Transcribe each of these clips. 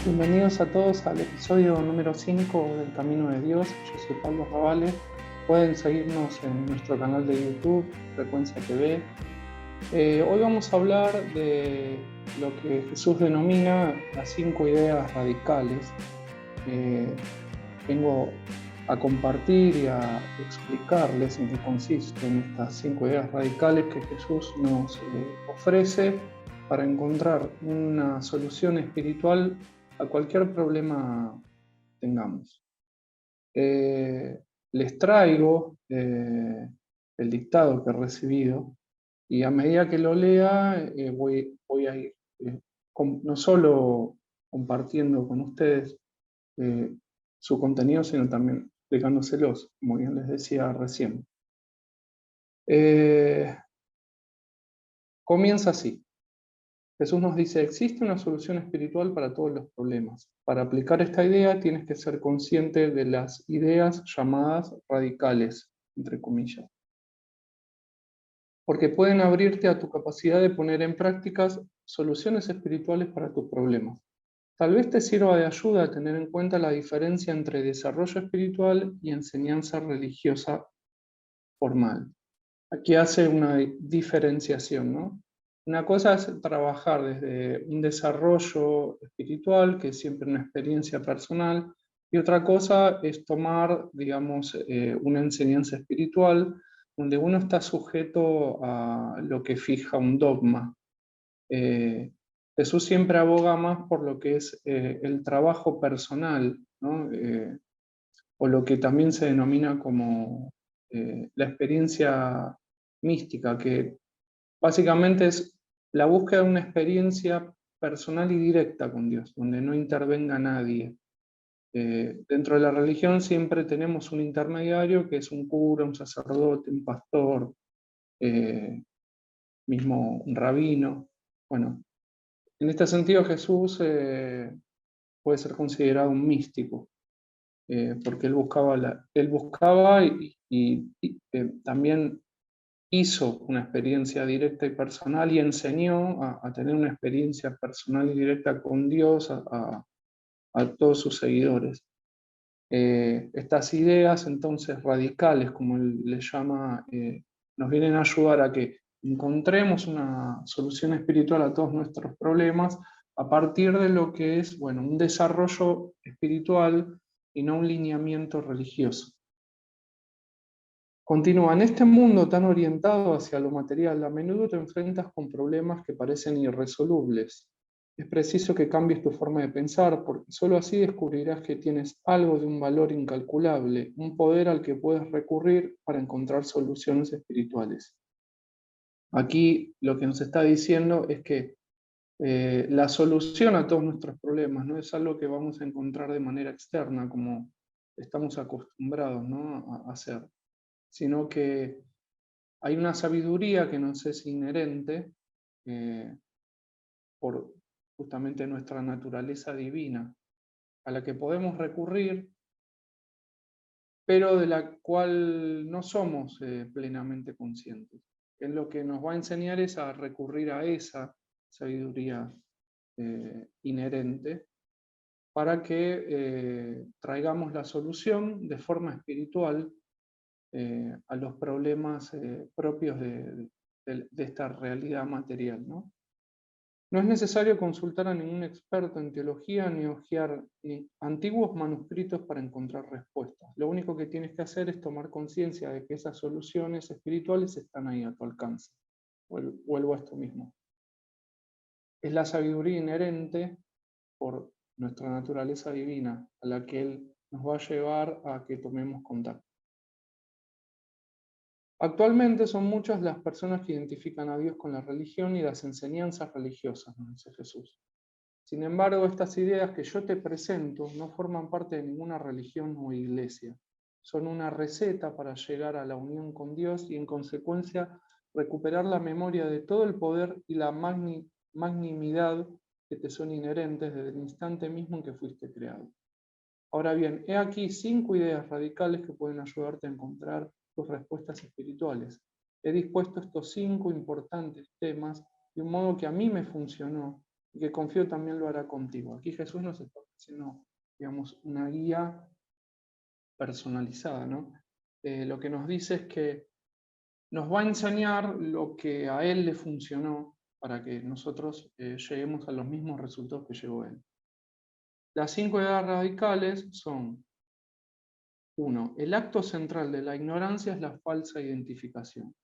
Bienvenidos a todos al episodio número 5 del Camino de Dios. Yo soy Pablo Ravale. Pueden seguirnos en nuestro canal de YouTube, Frecuencia TV. Hoy vamos a hablar de lo que Jesús denomina las 5 ideas radicales. Vengo a compartir y a explicarles en qué consisten estas 5 ideas radicales que Jesús nos ofrece para encontrar una solución espiritual a cualquier problema que tengamos. Les traigo el dictado que he recibido y a medida que lo lea voy a ir no solo compartiendo con ustedes su contenido, sino también explicándoselos, como bien les decía recién. Comienza así. Jesús nos dice, existe una solución espiritual para todos los problemas. Para aplicar esta idea tienes que ser consciente de las ideas llamadas radicales, entre comillas, porque pueden abrirte a tu capacidad de poner en prácticas soluciones espirituales para tus problemas. Tal vez te sirva de ayuda a tener en cuenta la diferencia entre desarrollo espiritual y enseñanza religiosa formal. Aquí hace una diferenciación, ¿no? Una cosa es trabajar desde un desarrollo espiritual, que es siempre una experiencia personal, y otra cosa es tomar, digamos, una enseñanza espiritual donde uno está sujeto a lo que fija un dogma. Jesús siempre aboga más por lo que es el trabajo personal, ¿no? O lo que también se denomina como la experiencia mística, que básicamente es la búsqueda de una experiencia personal y directa con Dios, donde no intervenga nadie. Dentro de la religión siempre tenemos un intermediario que es un cura, un sacerdote, un pastor, mismo un rabino. Bueno, en este sentido Jesús puede ser considerado un místico, porque él buscaba y también hizo una experiencia directa y personal y enseñó a tener una experiencia personal y directa con Dios a todos sus seguidores. Estas ideas entonces radicales, como él les llama, nos vienen a ayudar a que encontremos una solución espiritual a todos nuestros problemas a partir de lo que es, bueno, un desarrollo espiritual y no un lineamiento religioso. Continúa, en este mundo tan orientado hacia lo material, a menudo te enfrentas con problemas que parecen irresolubles. Es preciso que cambies tu forma de pensar, porque sólo así descubrirás que tienes algo de un valor incalculable, un poder al que puedes recurrir para encontrar soluciones espirituales. Aquí lo que nos está diciendo es que la solución a todos nuestros problemas no es algo que vamos a encontrar de manera externa, como estamos acostumbrados, ¿no?, a hacer, sino que hay una sabiduría que nos es inherente eh, por justamente nuestra naturaleza divina, a la que podemos recurrir, pero de la cual no somos plenamente conscientes. Es lo que nos va a enseñar es a recurrir a esa sabiduría inherente para que traigamos la solución de forma espiritual a los problemas propios de esta realidad material, ¿no? No es necesario consultar a ningún experto en teología ni hojear antiguos manuscritos para encontrar respuestas. Lo único que tienes que hacer es tomar conciencia de que esas soluciones espirituales están ahí a tu alcance. Vuelvo a esto mismo. Es la sabiduría inherente por nuestra naturaleza divina a la que Él nos va a llevar a que tomemos contacto. Actualmente son muchas las personas que identifican a Dios con la religión y las enseñanzas religiosas, nos dice Jesús. Sin embargo, estas ideas que yo te presento no forman parte de ninguna religión o iglesia. Son una receta para llegar a la unión con Dios y, en consecuencia, recuperar la memoria de todo el poder y la magnanimidad que te son inherentes desde el instante mismo en que fuiste creado. Ahora bien, he aquí 5 ideas radicales que pueden ayudarte a encontrar tus respuestas espirituales. He dispuesto estos 5 importantes temas de un modo que a mí me funcionó y que confío también lo hará contigo. Aquí Jesús nos está haciendo, digamos, una guía personalizada, ¿no? Lo que nos dice es que nos va a enseñar lo que a él le funcionó para que nosotros lleguemos a los mismos resultados que llegó él. Las 5 ideas radicales son: 1. El acto central de la ignorancia es la falsa identificación.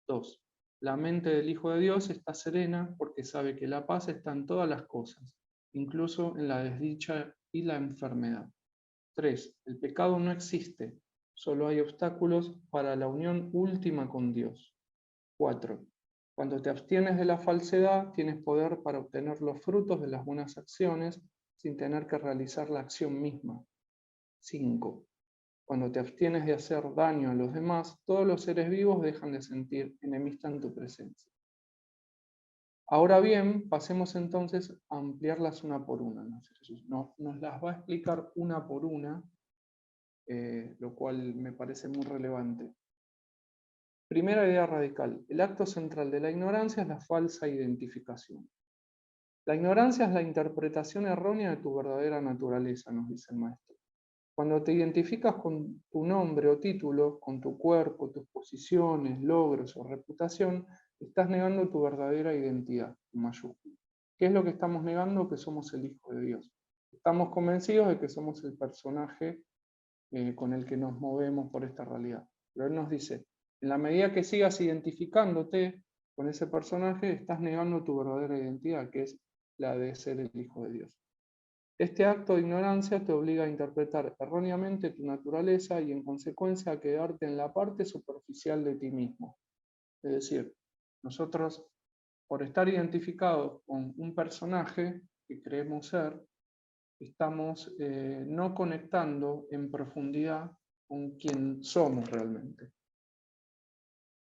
2. La mente del Hijo de Dios está serena porque sabe que la paz está en todas las cosas, incluso en la desdicha y la enfermedad. 3. El pecado no existe, solo hay obstáculos para la unión última con Dios. 4. Cuando te abstienes de la falsedad, tienes poder para obtener los frutos de las buenas acciones sin tener que realizar la acción misma. 5. Cuando te abstienes de hacer daño a los demás, todos los seres vivos dejan de sentir enemistad en tu presencia. Ahora bien, pasemos entonces a ampliarlas una por una. Nos las va a explicar una por una, lo cual me parece muy relevante. Primera idea radical: el acto central de la ignorancia es la falsa identificación. La ignorancia es la interpretación errónea de tu verdadera naturaleza, nos dice el maestro. Cuando te identificas con tu nombre o título, con tu cuerpo, tus posiciones, logros o reputación, estás negando tu verdadera identidad, en mayúscula. ¿Qué es lo que estamos negando? Que somos el Hijo de Dios. Estamos convencidos de que somos el personaje con el que nos movemos por esta realidad. Pero él nos dice: en la medida que sigas identificándote con ese personaje, estás negando tu verdadera identidad, que es la de ser el Hijo de Dios. Este acto de ignorancia te obliga a interpretar erróneamente tu naturaleza y en consecuencia a quedarte en la parte superficial de ti mismo. Es decir, nosotros, por estar identificados con un personaje que creemos ser, estamos no conectando en profundidad con quien somos realmente.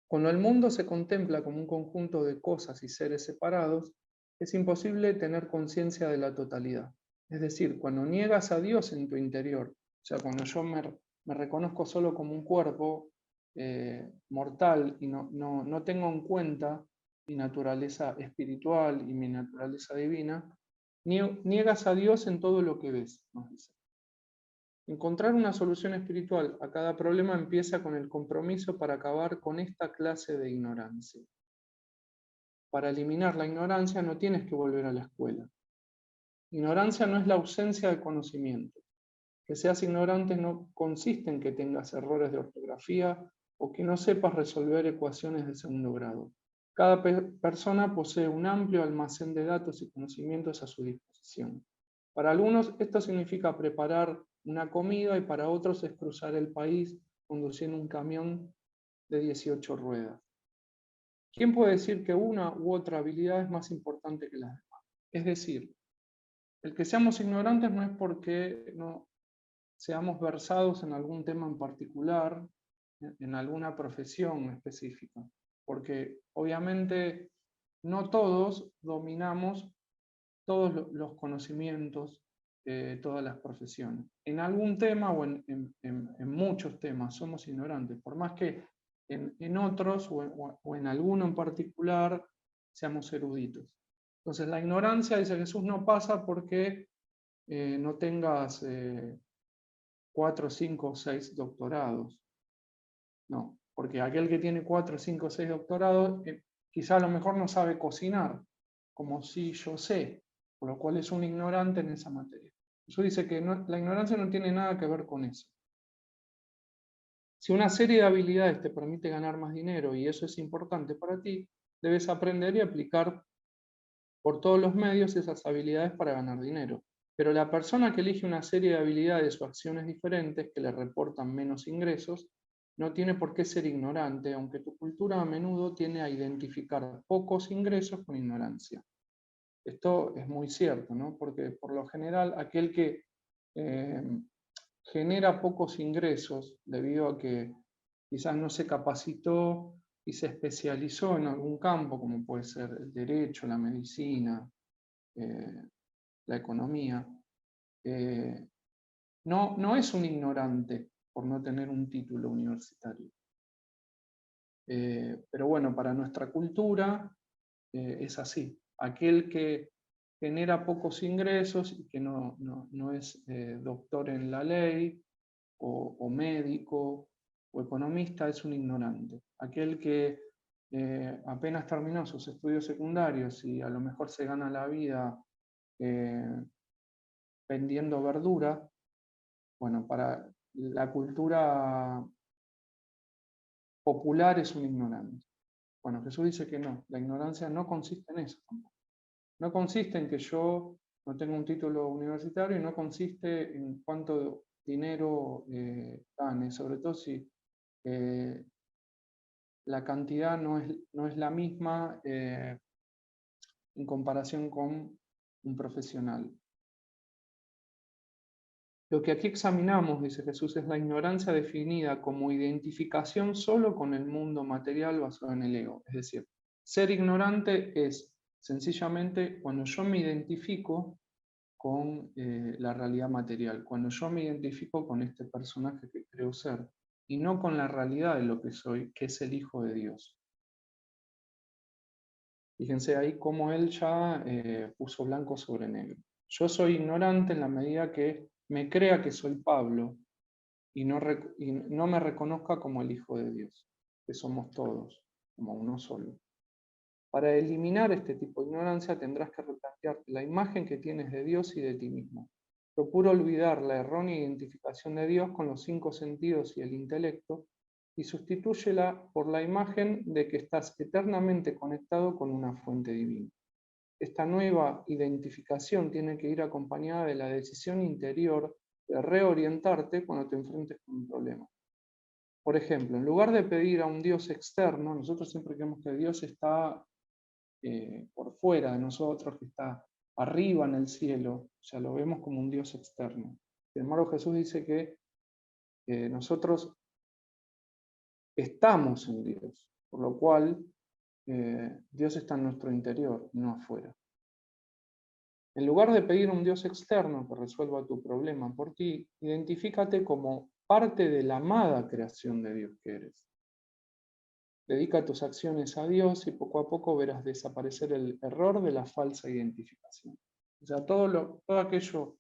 Cuando el mundo se contempla como un conjunto de cosas y seres separados, es imposible tener conciencia de la totalidad. Es decir, cuando niegas a Dios en tu interior, o sea, cuando yo me reconozco solo como un cuerpo mortal y no tengo en cuenta mi naturaleza espiritual y mi naturaleza divina, niegas a Dios en todo lo que ves, nos dice. Encontrar una solución espiritual a cada problema empieza con el compromiso para acabar con esta clase de ignorancia. Para eliminar la ignorancia no tienes que volver a la escuela. Ignorancia no es la ausencia de conocimiento. Que seas ignorante no consiste en que tengas errores de ortografía o que no sepas resolver ecuaciones de segundo grado. Cada persona posee un amplio almacén de datos y conocimientos a su disposición. Para algunos esto significa preparar una comida y para otros es cruzar el país conduciendo un camión de 18 ruedas. ¿Quién puede decir que una u otra habilidad es más importante que las demás? Es decir, el que seamos ignorantes no es porque no seamos versados en algún tema en particular, en alguna profesión específica, porque obviamente no todos dominamos todos los conocimientos, todas las profesiones. En algún tema o en muchos temas somos ignorantes, por más que en otros o en alguno en particular seamos eruditos. Entonces la ignorancia, dice Jesús, no pasa porque no tengas 4, 5 o 6 doctorados. No, porque aquel que tiene 4, 5 o 6 doctorados quizá a lo mejor no sabe cocinar, como si yo sé, por lo cual es un ignorante en esa materia. Eso dice que la ignorancia no tiene nada que ver con eso. Si una serie de habilidades te permite ganar más dinero y eso es importante para ti, debes aprender y aplicar por todos los medios esas habilidades para ganar dinero. Pero la persona que elige una serie de habilidades o acciones diferentes que le reportan menos ingresos, no tiene por qué ser ignorante, aunque tu cultura a menudo tiende a identificar pocos ingresos con ignorancia. Esto es muy cierto, ¿no? Porque por lo general aquel que genera pocos ingresos debido a que quizás no se capacitó y se especializó en algún campo, como puede ser el derecho, la medicina, la economía, no es un ignorante por no tener un título universitario. Pero bueno, para nuestra cultura es así. Aquel que genera pocos ingresos y que no es doctor en la ley, o médico, o economista, es un ignorante. Aquel que apenas terminó sus estudios secundarios y a lo mejor se gana la vida vendiendo verdura, bueno, para la cultura popular es un ignorante. Bueno, Jesús dice que no, la ignorancia no consiste en eso tampoco. No consiste en que yo no tenga un título universitario y no consiste en cuánto dinero gane, sobre todo si la cantidad no es la misma en comparación con un profesional. Lo que aquí examinamos, dice Jesús, es la ignorancia definida como identificación solo con el mundo material basado en el ego. Es decir, ser ignorante es sencillamente cuando yo me identifico con la realidad material, cuando yo me identifico con este personaje que creo ser, y no con la realidad de lo que soy, que es el Hijo de Dios. Fíjense ahí cómo él ya puso blanco sobre negro. Yo soy ignorante en la medida que me crea que soy Pablo y no me reconozca como el Hijo de Dios, que somos todos, como uno solo. Para eliminar este tipo de ignorancia tendrás que replantearte la imagen que tienes de Dios y de ti mismo. Procura olvidar la errónea identificación de Dios con los 5 sentidos y el intelecto y sustitúyela por la imagen de que estás eternamente conectado con una fuente divina. Esta nueva identificación tiene que ir acompañada de la decisión interior de reorientarte cuando te enfrentes con un problema. Por ejemplo, en lugar de pedir a un Dios externo, nosotros siempre creemos que Dios está por fuera de nosotros, que está arriba en el cielo, o sea, lo vemos como un Dios externo. Sin embargo, Jesús dice que nosotros estamos en Dios, por lo cual Dios está en nuestro interior, no afuera. En lugar de pedir a un Dios externo que resuelva tu problema por ti, identifícate como parte de la amada creación de Dios que eres. Dedica tus acciones a Dios y poco a poco verás desaparecer el error de la falsa identificación. O sea, todo aquello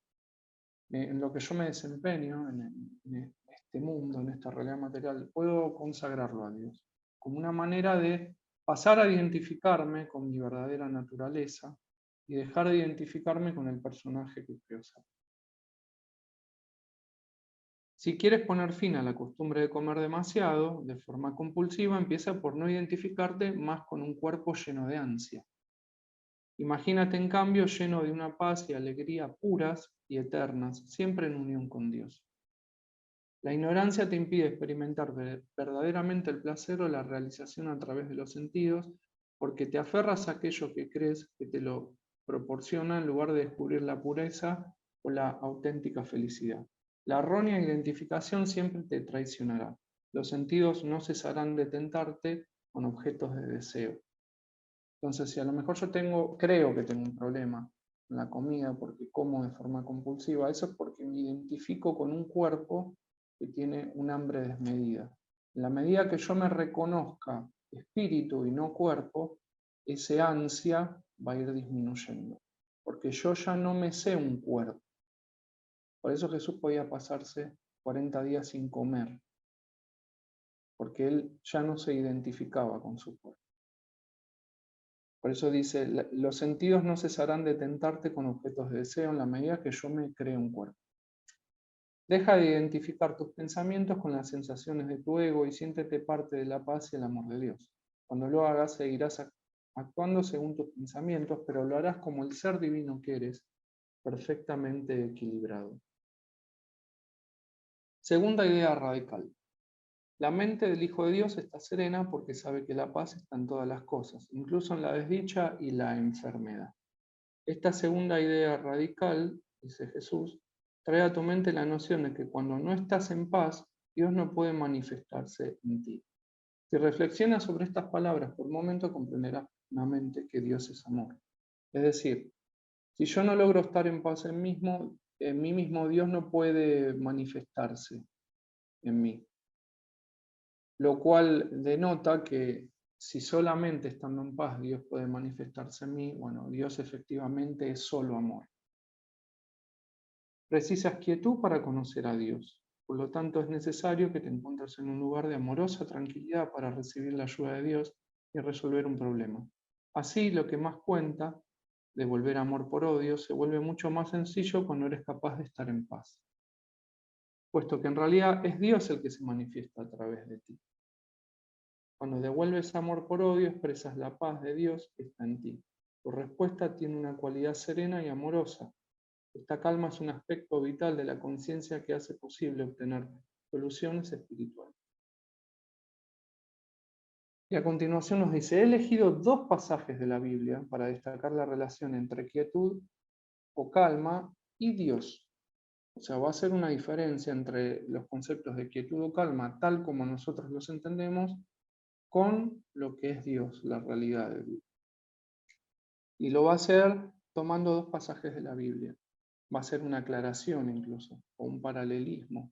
en lo que yo me desempeño en este mundo, en esta realidad material, puedo consagrarlo a Dios como una manera de pasar a identificarme con mi verdadera naturaleza y dejar de identificarme con el personaje que creo ser. Si quieres poner fin a la costumbre de comer demasiado, de forma compulsiva, empieza por no identificarte más con un cuerpo lleno de ansia. Imagínate, en cambio, lleno de una paz y alegría puras y eternas, siempre en unión con Dios. La ignorancia te impide experimentar verdaderamente el placer o la realización a través de los sentidos, porque te aferras a aquello que crees que te lo proporciona en lugar de descubrir la pureza o la auténtica felicidad. La errónea identificación siempre te traicionará. Los sentidos no cesarán de tentarte con objetos de deseo. Entonces, si a lo mejor creo que tengo un problema con la comida porque como de forma compulsiva, eso es porque me identifico con un cuerpo que tiene un hambre desmedida. En la medida que yo me reconozca espíritu y no cuerpo, ese ansia va a ir disminuyendo. Porque yo ya no me sé un cuerpo. Por eso Jesús podía pasarse 40 días sin comer, porque él ya no se identificaba con su cuerpo. Por eso dice, los sentidos no cesarán de tentarte con objetos de deseo en la medida que yo me cree un cuerpo. Deja de identificar tus pensamientos con las sensaciones de tu ego y siéntete parte de la paz y el amor de Dios. Cuando lo hagas, seguirás actuando según tus pensamientos, pero lo harás como el ser divino que eres, perfectamente equilibrado. Segunda idea radical. La mente del Hijo de Dios está serena porque sabe que la paz está en todas las cosas, incluso en la desdicha y la enfermedad. Esta segunda idea radical, dice Jesús, trae a tu mente la noción de que cuando no estás en paz, Dios no puede manifestarse en ti. Si reflexionas sobre estas palabras por un momento, comprenderás plenamente que Dios es amor. Es decir, si yo no logro estar en paz en mí mismo, Dios no puede manifestarse en mí. Lo cual denota que si solamente estando en paz Dios puede manifestarse en mí, bueno, Dios efectivamente es solo amor. Precisas quietud para conocer a Dios. Por lo tanto, es necesario que te encuentres en un lugar de amorosa tranquilidad para recibir la ayuda de Dios y resolver un problema. Así, lo que más cuenta, devolver amor por odio, se vuelve mucho más sencillo cuando eres capaz de estar en paz, puesto que en realidad es Dios el que se manifiesta a través de ti. Cuando devuelves amor por odio, expresas la paz de Dios que está en ti. Tu respuesta tiene una cualidad serena y amorosa. Esta calma es un aspecto vital de la conciencia que hace posible obtener soluciones espirituales. Y a continuación nos dice, he elegido 2 pasajes de la Biblia para destacar la relación entre quietud o calma y Dios. O sea, va a hacer una diferencia entre los conceptos de quietud o calma, tal como nosotros los entendemos, con lo que es Dios, la realidad de Dios. Y lo va a hacer tomando 2 pasajes de la Biblia. Va a ser una aclaración incluso, o un paralelismo.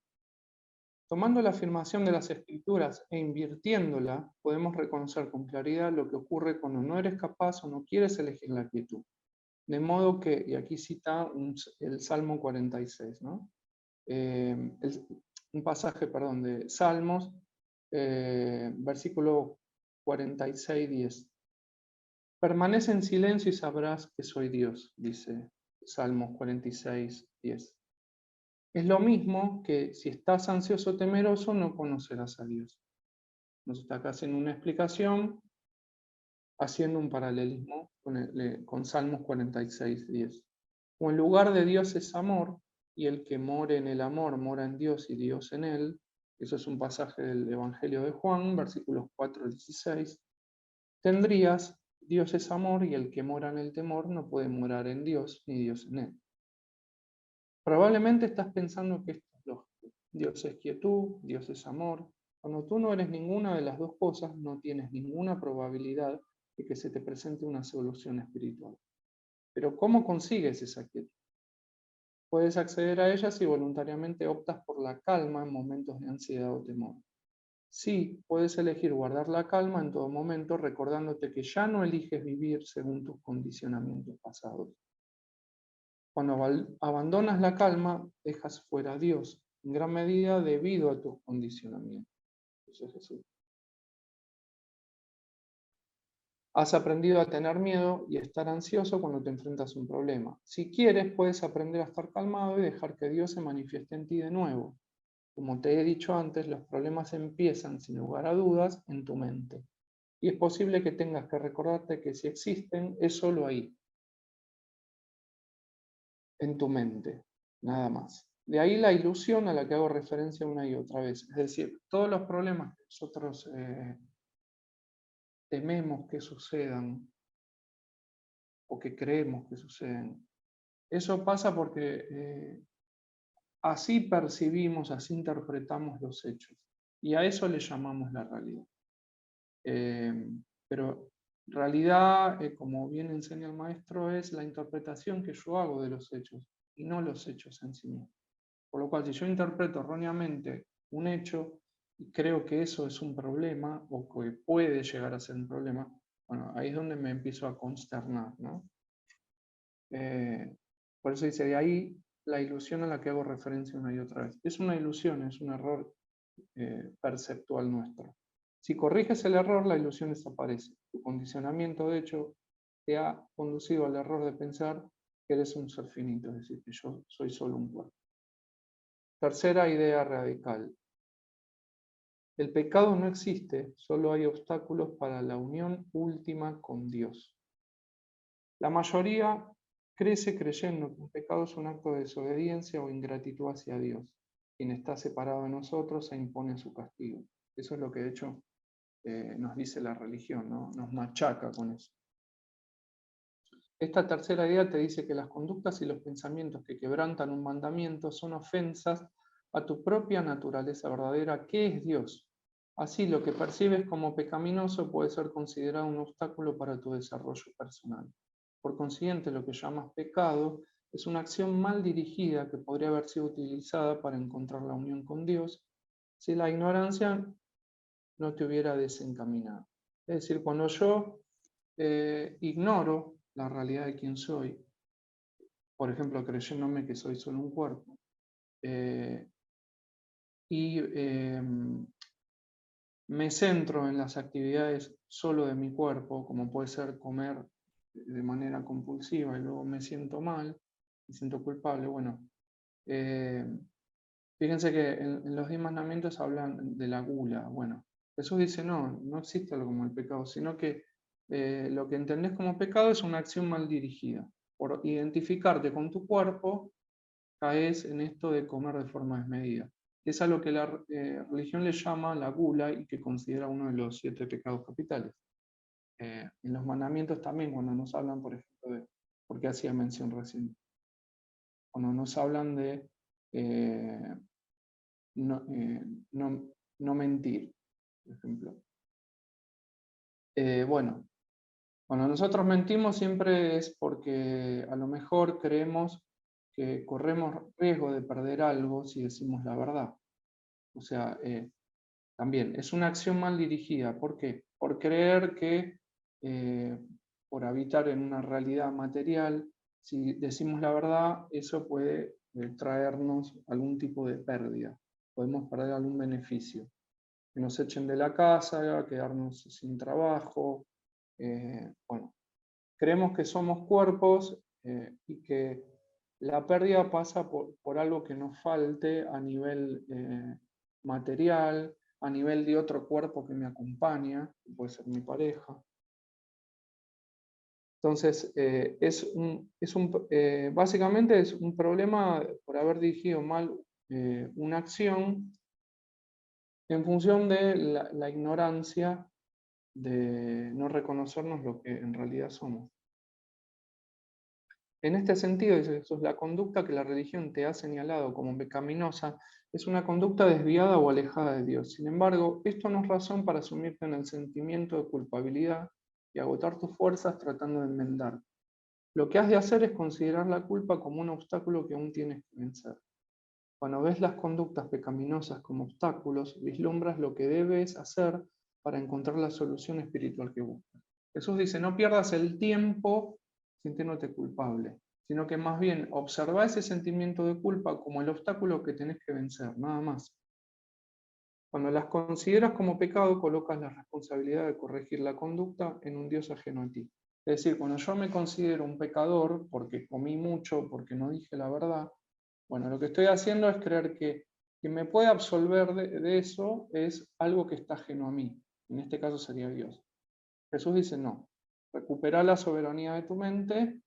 Tomando la afirmación de las Escrituras e invirtiéndola, podemos reconocer con claridad lo que ocurre cuando no eres capaz o no quieres elegir la quietud. De modo que, y aquí cita el Salmo 46, ¿no? Un pasaje, perdón, de Salmos, versículo 46, 10. Permanece en silencio y sabrás que soy Dios, dice Salmos 46, 10. Es lo mismo que si estás ansioso o temeroso, no conocerás a Dios. Nos está acá haciendo una explicación, haciendo un paralelismo con Salmos 46, 10. O en lugar de Dios es amor, y el que more en el amor mora en Dios y Dios en él. Eso es un pasaje del Evangelio de Juan, versículos 4 al 16. Tendrías, Dios es amor, y el que mora en el temor no puede morar en Dios ni Dios en él. Probablemente estás pensando que esto es lógico. Dios es quietud, Dios es amor. Cuando tú no eres ninguna de las 2 cosas, no tienes ninguna probabilidad de que se te presente una solución espiritual. Pero ¿cómo consigues esa quietud? Puedes acceder a ella si voluntariamente optas por la calma en momentos de ansiedad o temor. Sí, puedes elegir guardar la calma en todo momento, recordándote que ya no eliges vivir según tus condicionamientos pasados. Cuando abandonas la calma, dejas fuera a Dios, en gran medida debido a tus condicionamientos. Eso es Jesús. Has aprendido a tener miedo y a estar ansioso cuando te enfrentas a un problema. Si quieres, puedes aprender a estar calmado y dejar que Dios se manifieste en ti de nuevo. Como te he dicho antes, los problemas empiezan, sin lugar a dudas, en tu mente. Y es posible que tengas que recordarte que si existen, es solo ahí, en tu mente, nada más. De ahí la ilusión a la que hago referencia una y otra vez. Es decir, todos los problemas que nosotros tememos que sucedan o que creemos que suceden, eso pasa porque así percibimos, así interpretamos los hechos. Y a eso le llamamos la realidad. Pero realidad, como bien enseña el maestro, es la interpretación que yo hago de los hechos y no los hechos en sí mismos. Por lo cual, si yo interpreto erróneamente un hecho y creo que eso es un problema o que puede llegar a ser un problema, bueno, ahí es donde me empiezo a consternar, ¿no? Por eso dice, de ahí la ilusión a la que hago referencia una y otra vez. Es una ilusión, es un error perceptual nuestro. Si corriges el error, la ilusión desaparece. Tu condicionamiento, de hecho, te ha conducido al error de pensar que eres un ser finito, es decir, que yo soy solo un cuerpo. Tercera idea radical. El pecado no existe, solo hay obstáculos para la unión última con Dios. La mayoría crece creyendo que un pecado es un acto de desobediencia o ingratitud hacia Dios, quien está separado de nosotros e impone su castigo. Eso es lo que de hecho nos dice la religión, ¿no? Nos machaca con eso. Esta tercera idea te dice que las conductas y los pensamientos que quebrantan un mandamiento son ofensas a tu propia naturaleza verdadera, que es Dios. Así, lo que percibes como pecaminoso puede ser considerado un obstáculo para tu desarrollo personal. Por consiguiente, lo que llamas pecado es una acción mal dirigida que podría haber sido utilizada para encontrar la unión con Dios si la ignorancia no te hubiera desencaminado. Es decir, cuando yo ignoro la realidad de quién soy, por ejemplo, creyéndome que soy solo un cuerpo, eh, y me centro en las actividades solo de mi cuerpo, como puede ser comer de manera compulsiva y luego me siento mal, me siento culpable. Bueno, eh, fíjense que en los 10 mandamientos hablan de la gula. Bueno, Jesús dice, no, no existe algo como el pecado, sino que lo que entendés como pecado es una acción mal dirigida. Por identificarte con tu cuerpo, caes en esto de comer de forma desmedida. Es a lo que la religión le llama la gula y que considera uno de los 7 pecados capitales. En los mandamientos también, cuando nos hablan, por ejemplo, de, porque hacía mención recién, cuando nos hablan de eh, no, no mentir, por ejemplo. Bueno, cuando nosotros mentimos siempre es porque a lo mejor creemos que corremos riesgo de perder algo si decimos la verdad. O sea, también es una acción mal dirigida. ¿Por qué? Por creer que por habitar en una realidad material, si decimos la verdad, eso puede traernos algún tipo de pérdida. Podemos perder algún beneficio. Que nos echen de la casa, quedarnos sin trabajo. Bueno, creemos que somos cuerpos y que la pérdida pasa por algo que nos falte a nivel material, a nivel de otro cuerpo que me acompaña, que puede ser mi pareja. Entonces, básicamente es un problema por haber dirigido mal una acción en función de la ignorancia de no reconocernos lo que en realidad somos. En este sentido, dice Jesús, la conducta que la religión te ha señalado como pecaminosa es una conducta desviada o alejada de Dios. Sin embargo, esto no es razón para sumirte en el sentimiento de culpabilidad y agotar tus fuerzas tratando de enmendar. Lo que has de hacer es considerar la culpa como un obstáculo que aún tienes que vencer. Cuando ves las conductas pecaminosas como obstáculos, vislumbras lo que debes hacer para encontrar la solución espiritual que buscas. Jesús dice, no pierdas el tiempo sintiéndote culpable, sino que más bien observa ese sentimiento de culpa como el obstáculo que tenés que vencer, nada más. Cuando las consideras como pecado, colocas la responsabilidad de corregir la conducta en un Dios ajeno a ti. Es decir, cuando yo me considero un pecador porque comí mucho, porque no dije la verdad, bueno, lo que estoy haciendo es creer que quien me puede absolver de eso es algo que está ajeno a mí. En este caso sería Dios. Jesús dice, no, recupera la soberanía de tu mente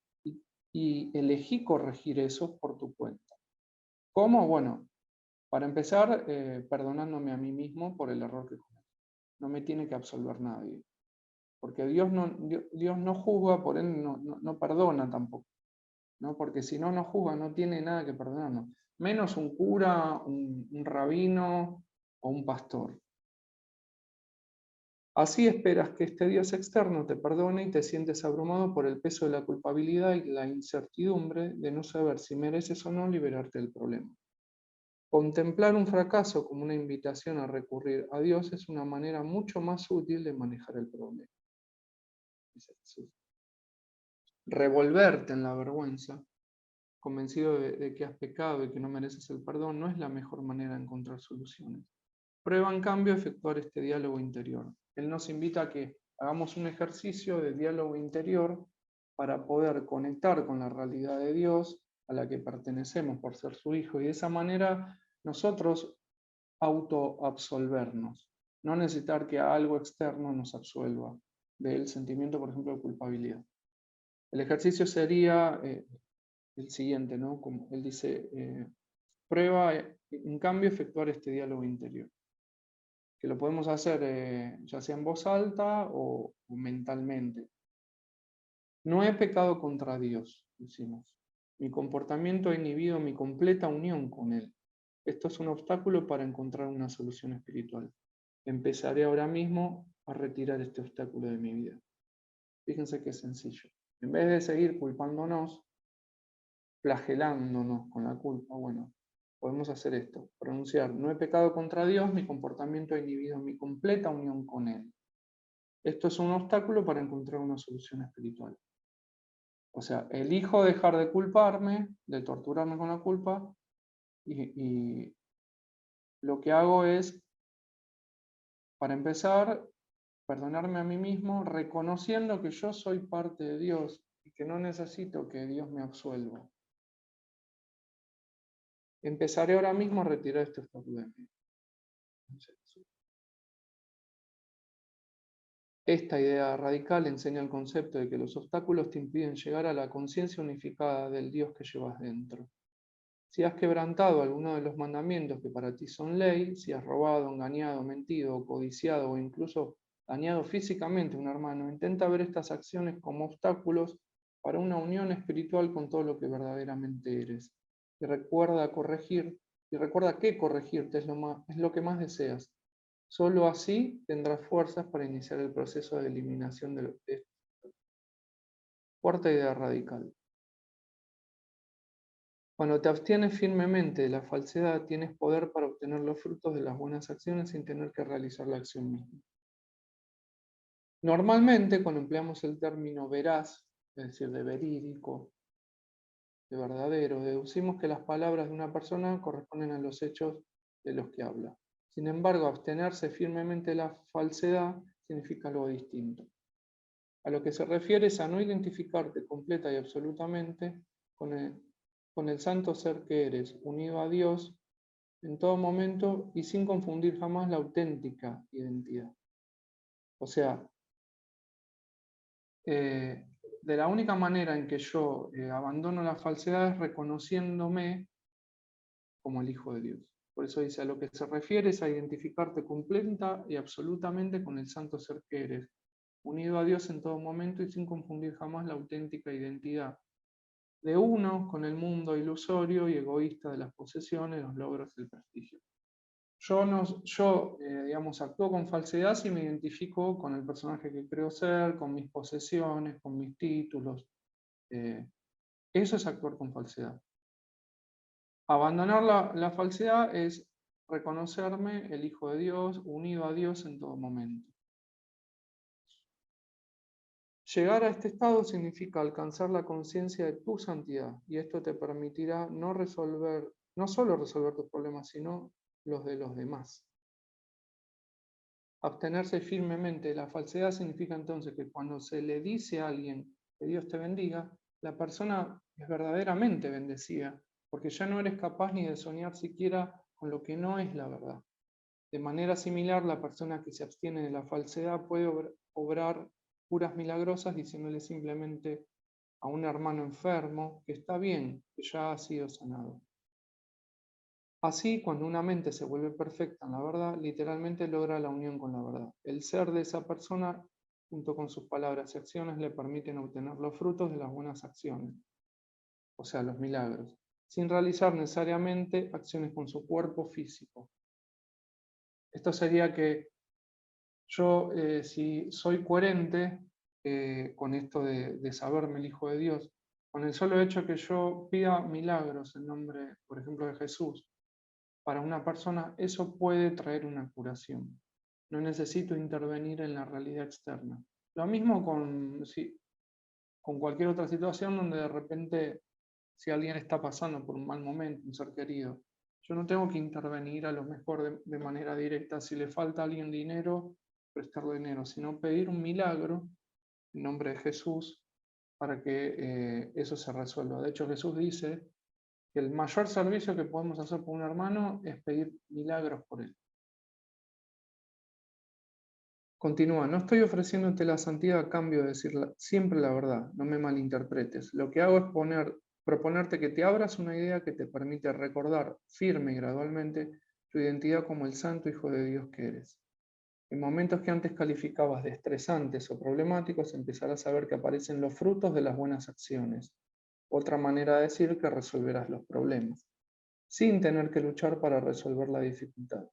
y elegí corregir eso por tu cuenta. ¿Cómo? Bueno, para empezar, perdonándome a mí mismo por el error que cometí. No me tiene que absolver nadie. Porque Dios no juzga, por él no perdona tampoco. ¿No? Porque si no juzga, no tiene nada que perdonarnos. Menos un cura, un rabino o un pastor. Así esperas que este Dios externo te perdone y te sientes abrumado por el peso de la culpabilidad y la incertidumbre de no saber si mereces o no liberarte del problema. Contemplar un fracaso como una invitación a recurrir a Dios es una manera mucho más útil de manejar el problema. Dice Jesús. Revolverte en la vergüenza, convencido de que has pecado y que no mereces el perdón, no es la mejor manera de encontrar soluciones. Prueba en cambio efectuar este diálogo interior. Él nos invita a que hagamos un ejercicio de diálogo interior para poder conectar con la realidad de Dios a la que pertenecemos por ser su hijo y de esa manera nosotros autoabsolvernos, no necesitar que algo externo nos absuelva del sentimiento, por ejemplo, de culpabilidad. El ejercicio sería el siguiente, ¿no? Como él dice, prueba en cambio efectuar este diálogo interior, que lo podemos hacer ya sea en voz alta o mentalmente. No he pecado contra Dios, decimos. Mi comportamiento ha inhibido mi completa unión con Él. Esto es un obstáculo para encontrar una solución espiritual. Empezaré ahora mismo a retirar este obstáculo de mi vida. Fíjense qué sencillo. En vez de seguir culpándonos, flagelándonos con la culpa, bueno, podemos hacer esto, pronunciar, no he pecado contra Dios, mi comportamiento ha inhibido mi completa unión con Él. Esto es un obstáculo para encontrar una solución espiritual. O sea, elijo dejar de culparme, de torturarme con la culpa, y lo que hago es, para empezar, perdonarme a mí mismo, reconociendo que yo soy parte de Dios y que no necesito que Dios me absuelva. Empezaré ahora mismo a retirar este obstáculo de mí. Esta idea radical enseña el concepto de que los obstáculos te impiden llegar a la conciencia unificada del Dios que llevas dentro. Si has quebrantado alguno de los mandamientos que para ti son ley, si has robado, engañado, mentido, codiciado o incluso dañado físicamente a un hermano, intenta ver estas acciones como obstáculos para una unión espiritual con todo lo que verdaderamente eres. Y recuerda que corregirte es lo que más deseas. Solo así tendrás fuerzas para iniciar el proceso de eliminación de esto. Cuarta idea radical. Cuando te abstienes firmemente de la falsedad, tienes poder para obtener los frutos de las buenas acciones sin tener que realizar la acción misma. Normalmente, cuando empleamos el término veraz, es decir, de verídico, de verdadero, deducimos que las palabras de una persona corresponden a los hechos de los que habla. Sin embargo, abstenerse firmemente de la falsedad significa algo distinto. A lo que se refiere es a no identificarte completa y absolutamente con el santo ser que eres, unido a Dios en todo momento y sin confundir jamás la auténtica identidad. O sea, de la única manera en que yo abandono la falsedad es reconociéndome como el Hijo de Dios. Por eso dice, a lo que se refiere es a identificarte completa y absolutamente con el santo ser que eres, unido a Dios en todo momento y sin confundir jamás la auténtica identidad de uno con el mundo ilusorio y egoísta de las posesiones, los logros y el prestigio. Yo digamos, actúo con falsedad si me identifico con el personaje que creo ser, con mis posesiones, con mis títulos. Eso es actuar con falsedad. Abandonar la falsedad es reconocerme el Hijo de Dios, unido a Dios en todo momento. Llegar a este estado significa alcanzar la conciencia de tu santidad, y esto te permitirá no solo resolver tus problemas, sino los de los demás. Abstenerse firmemente de la falsedad significa entonces que cuando se le dice a alguien que Dios te bendiga, la persona es verdaderamente bendecida, porque ya no eres capaz ni de soñar siquiera con lo que no es la verdad. De manera similar, la persona que se abstiene de la falsedad puede obrar curas milagrosas diciéndole simplemente a un hermano enfermo que está bien, que ya ha sido sanado. Así, cuando una mente se vuelve perfecta en la verdad, literalmente logra la unión con la verdad. El ser de esa persona, junto con sus palabras y acciones, le permiten obtener los frutos de las buenas acciones, o sea, los milagros, sin realizar necesariamente acciones con su cuerpo físico. Esto sería que yo, si soy coherente con esto de saberme el Hijo de Dios, con el solo hecho que yo pida milagros en nombre, por ejemplo, de Jesús, para una persona, eso puede traer una curación. No necesito intervenir en la realidad externa. Lo mismo con cualquier otra situación donde de repente, si alguien está pasando por un mal momento, un ser querido, yo no tengo que intervenir a lo mejor de manera directa. Si le falta a alguien dinero, prestarle dinero, sino pedir un milagro en nombre de Jesús para que eso se resuelva. De hecho, Jesús dice que el mayor servicio que podemos hacer por un hermano es pedir milagros por él. Continúa, no estoy ofreciéndote la santidad a cambio de decir siempre la verdad, no me malinterpretes. Lo que hago es proponerte que te abras una idea que te permite recordar firme y gradualmente tu identidad como el santo Hijo de Dios que eres. En momentos que antes calificabas de estresantes o problemáticos, empezarás a ver que aparecen los frutos de las buenas acciones. Otra manera de decir que resolverás los problemas, sin tener que luchar para resolver la dificultad.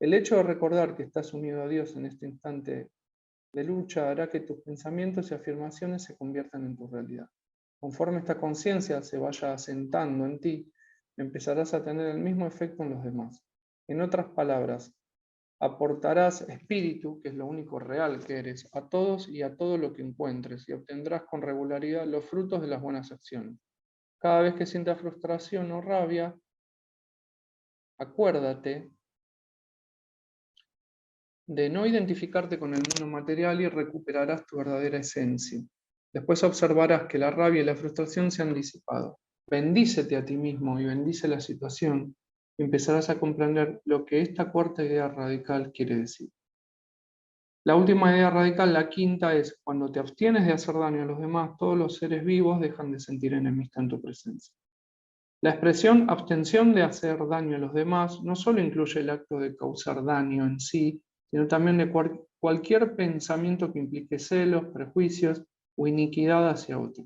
El hecho de recordar que estás unido a Dios en este instante de lucha hará que tus pensamientos y afirmaciones se conviertan en tu realidad. Conforme esta conciencia se vaya asentando en ti, empezarás a tener el mismo efecto en los demás. En otras palabras, Aportarás espíritu, que es lo único real que eres, a todos y a todo lo que encuentres, y obtendrás con regularidad los frutos de las buenas acciones. Cada vez que sientas frustración o rabia, acuérdate de no identificarte con el mundo material y recuperarás tu verdadera esencia. Después observarás que la rabia y la frustración se han disipado. Bendícete a ti mismo y bendice la situación, y empezarás a comprender lo que esta cuarta idea radical quiere decir. La última idea radical, la quinta, es: cuando te abstienes de hacer daño a los demás, todos los seres vivos dejan de sentir enemistad en tu presencia. La expresión abstención de hacer daño a los demás no solo incluye el acto de causar daño en sí, sino también de cualquier pensamiento que implique celos, prejuicios o iniquidad hacia otro.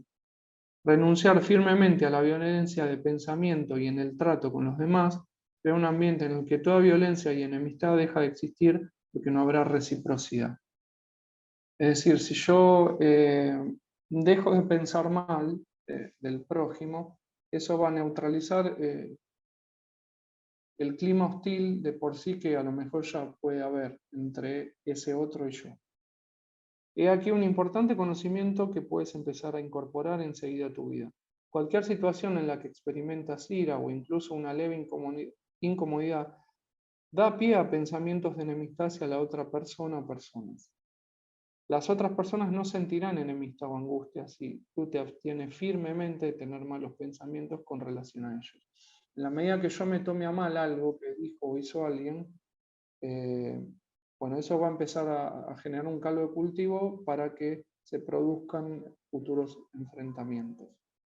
Renunciar firmemente a la violencia de pensamiento y en el trato con los demás crea un ambiente en el que toda violencia y enemistad deja de existir, porque no habrá reciprocidad. Es decir, si yo dejo de pensar mal del prójimo, eso va a neutralizar el clima hostil de por sí que a lo mejor ya puede haber entre ese otro y yo. He aquí un importante conocimiento que puedes empezar a incorporar enseguida a tu vida. Cualquier situación en la que experimentas ira o incluso una leve incomodidad da pie a pensamientos de enemistad hacia la otra persona o personas. Las otras personas no sentirán enemistad o angustia si tú te abstienes firmemente de tener malos pensamientos con relación a ellos. En la medida que yo me tome a mal algo que dijo o hizo alguien, bueno, eso va a empezar a generar un caldo de cultivo para que se produzcan futuros enfrentamientos.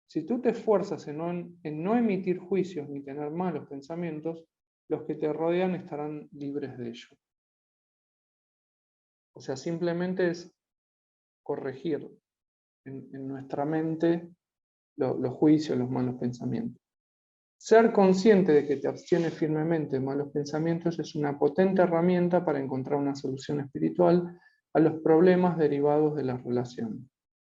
Si tú te esfuerzas en no emitir juicios ni tener malos pensamientos, los que te rodean estarán libres de ello. O sea, simplemente es corregir en nuestra mente los juicios, los malos pensamientos. Ser consciente de que te abstienes firmemente de malos pensamientos es una potente herramienta para encontrar una solución espiritual a los problemas derivados de las relaciones.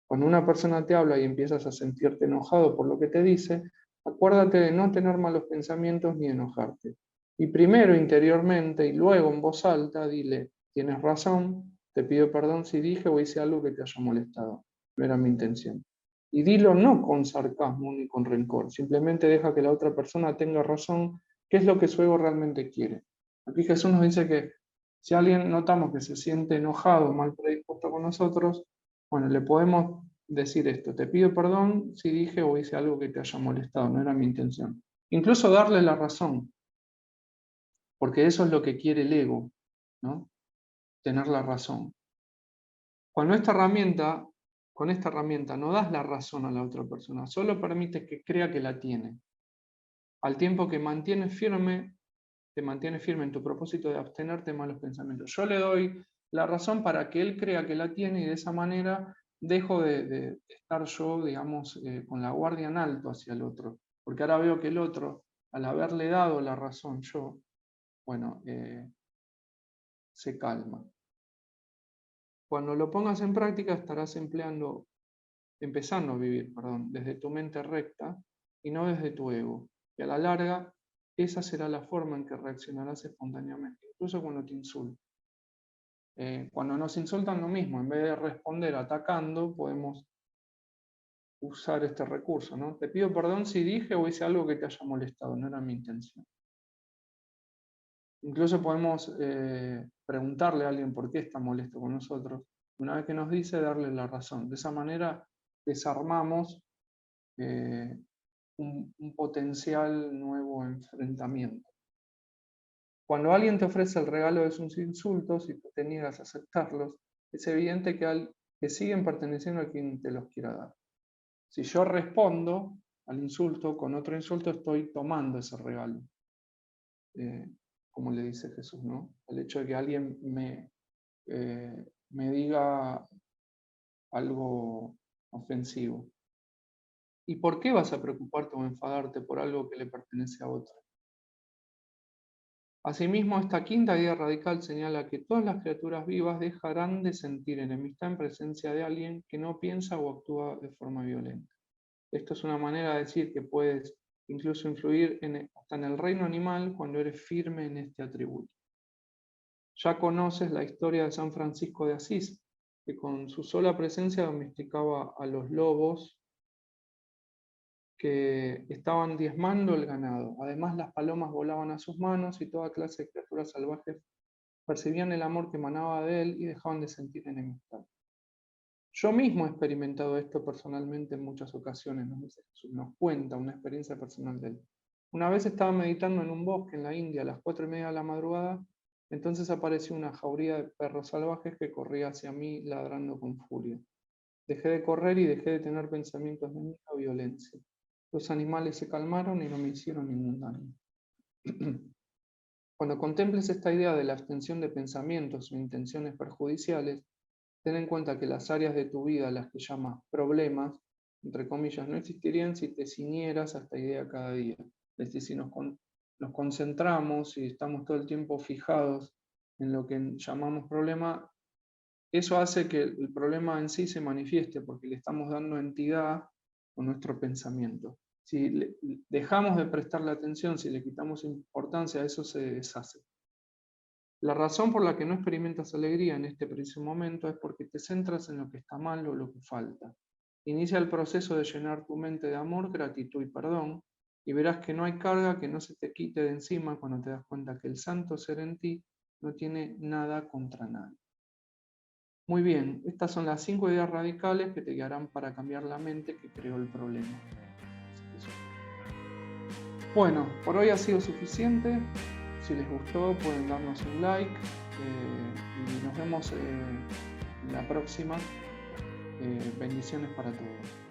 Cuando una persona te habla y empiezas a sentirte enojado por lo que te dice, acuérdate de no tener malos pensamientos ni enojarte. Y primero interiormente y luego en voz alta dile: tienes razón, te pido perdón si dije o hice algo que te haya molestado. No era mi intención. Y dilo no con sarcasmo ni con rencor, simplemente deja que la otra persona tenga razón, que es lo que su ego realmente quiere. Aquí Jesús nos dice que si alguien notamos que se siente enojado o mal predispuesto con nosotros, bueno, le podemos decir esto: te pido perdón si dije o hice algo que te haya molestado, no era mi intención. Incluso darle la razón, porque eso es lo que quiere el ego, ¿no? Tener la razón. Con esta herramienta no das la razón a la otra persona, solo permites que crea que la tiene. Al tiempo que te mantienes firme en tu propósito de abstenerte de malos pensamientos. Yo le doy la razón para que él crea que la tiene, y de esa manera dejo de estar yo, digamos, con la guardia en alto hacia el otro. Porque ahora veo que el otro, al haberle dado la razón yo, bueno, se calma. Cuando lo pongas en práctica estarás empezando a vivir, desde tu mente recta y no desde tu ego. Y a la larga, esa será la forma en que reaccionarás espontáneamente, incluso cuando te insulten. Cuando nos insultan, lo mismo: en vez de responder atacando, podemos usar este recurso, ¿no? Te pido perdón si dije o hice algo que te haya molestado, no era mi intención. Incluso podemos preguntarle a alguien por qué está molesto con nosotros. Una vez que nos dice, darle la razón. De esa manera desarmamos un potencial nuevo enfrentamiento. Cuando alguien te ofrece el regalo de sus insultos y tú te niegas a aceptarlos, es evidente que siguen perteneciendo a quien te los quiera dar. Si yo respondo al insulto con otro insulto, estoy tomando ese regalo. Como le dice Jesús, ¿no? El hecho de que alguien me diga algo ofensivo. ¿Y por qué vas a preocuparte o enfadarte por algo que le pertenece a otro? Asimismo, esta quinta idea radical señala que todas las criaturas vivas dejarán de sentir enemistad en presencia de alguien que no piensa o actúa de forma violenta. Esto es una manera de decir que puedes incluso influir hasta en el reino animal cuando eres firme en este atributo. Ya conoces la historia de San Francisco de Asís, que con su sola presencia domesticaba a los lobos que estaban diezmando el ganado. Además, las palomas volaban a sus manos y toda clase de criaturas salvajes percibían el amor que emanaba de él y dejaban de sentir enemistad. Yo mismo he experimentado esto personalmente en muchas ocasiones, nos cuenta una experiencia personal de él. Una vez estaba meditando en un bosque en la India a las 4:30 de la madrugada, entonces apareció una jauría de perros salvajes que corría hacia mí ladrando con furia. Dejé de correr y dejé de tener pensamientos de miedo o violencia. Los animales se calmaron y no me hicieron ningún daño. Cuando contemples esta idea de la abstención de pensamientos o intenciones perjudiciales, ten en cuenta que las áreas de tu vida, las que llamas problemas, entre comillas, no existirían si te ciñeras a esta idea cada día. Es decir, si nos concentramos y estamos todo el tiempo fijados en lo que llamamos problema, eso hace que el problema en sí se manifieste porque le estamos dando entidad con nuestro pensamiento. Si dejamos de prestarle atención, si le quitamos importancia, eso se deshace. La razón por la que no experimentas alegría en este preciso momento es porque te centras en lo que está mal o lo que falta. Inicia el proceso de llenar tu mente de amor, gratitud y perdón, y verás que no hay carga que no se te quite de encima cuando te das cuenta que el santo ser en ti no tiene nada contra nadie. Muy bien, estas son las 5 ideas radicales que te guiarán para cambiar la mente que creó el problema. Bueno, por hoy ha sido suficiente. Si les gustó pueden darnos un like y nos vemos en la próxima. Bendiciones para todos.